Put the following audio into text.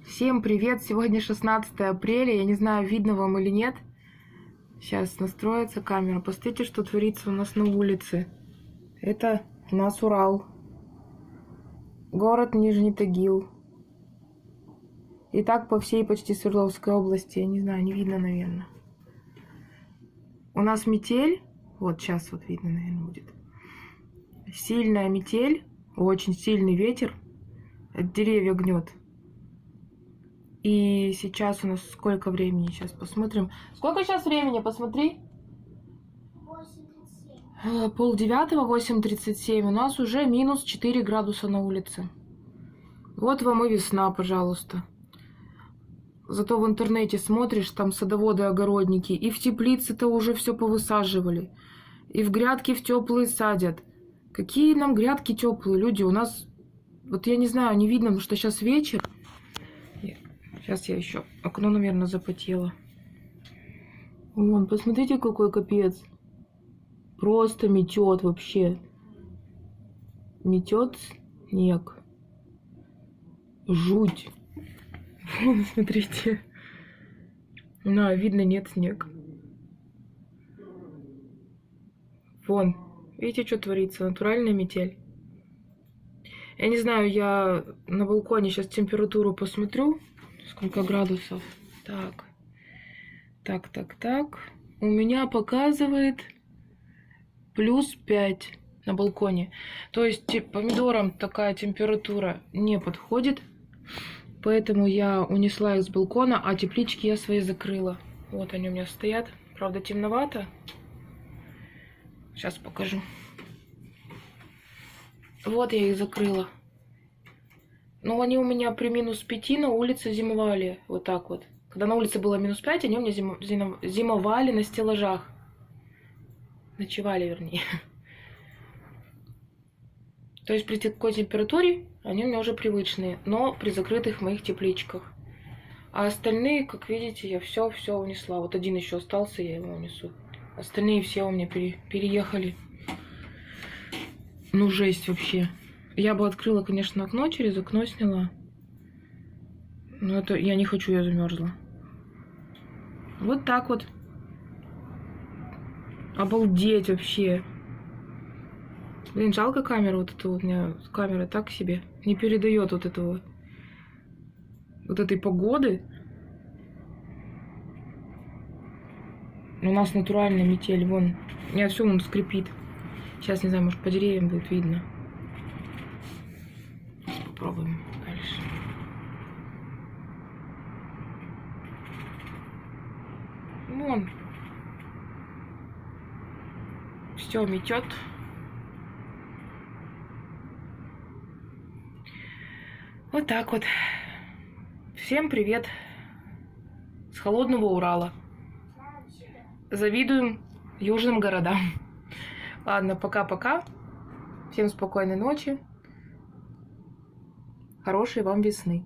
Всем привет! Сегодня 16 апреля. Я не знаю, видно вам или нет. Сейчас настроится камера. Посмотрите, что творится у нас на улице. Это у нас Урал. Город Нижний Тагил. И так по всей почти Свердловской области. Я не знаю, не видно, наверное. У нас метель. Вот сейчас вот видно, наверное, будет. Сильная метель. Очень сильный ветер. Деревья гнет. И сейчас у нас сколько времени? Сейчас посмотрим. Сколько сейчас времени? Посмотри. 8:37. 8:30, 8:37. У нас уже минус 4 градуса на улице. Вот вам и весна, пожалуйста. Зато в интернете смотришь, там садоводы-огородники. И в теплице-то уже все повысаживали. И в грядки в теплые садят. Какие нам грядки теплые, люди? У нас, вот я не знаю, не видно, потому что сейчас вечер. Сейчас я еще. Окно, наверное, запотело. Вон, посмотрите, какой капец. Просто метет вообще. Метет снег. Жуть. Вон, смотрите. Видно, нет снега. Вон. Видите, что творится? Натуральная метель. Я не знаю, я на балконе сейчас температуру посмотрю. Сколько градусов? Так. У меня показывает +5 на балконе. То есть помидорам такая температура не подходит. Поэтому я унесла их с балкона, а теплички я свои закрыла. Вот они у меня стоят. Правда, темновато. Сейчас покажу. Вот я их закрыла. Но они у меня при -5 на улице зимовали. Вот так вот. Когда на улице было -5, они у меня зимовали на стеллажах. Ночевали, вернее. То есть при такой температуре они у меня уже привычные, но при закрытых моих тепличках. А остальные, как видите, я все унесла. Вот один еще остался, я его унесу. Остальные все у меня переехали. Ну, жесть вообще. Я бы открыла, конечно, окно, через окно сняла. Но это я не хочу, я замерзла. Вот так вот. Обалдеть вообще. Блин, жалко камеру вот эту. У меня камера так себе. Не передает вот этого. Вот этой погоды. У нас натуральная метель. Вон. У меня все он скрипит. Сейчас, не знаю, может, по деревьям будет видно. Попробуем дальше. Вон. Все метет. Вот так вот. Всем привет с холодного Урала. Завидуем южным городам. Ладно, пока-пока. Всем спокойной ночи. Хорошей вам весны.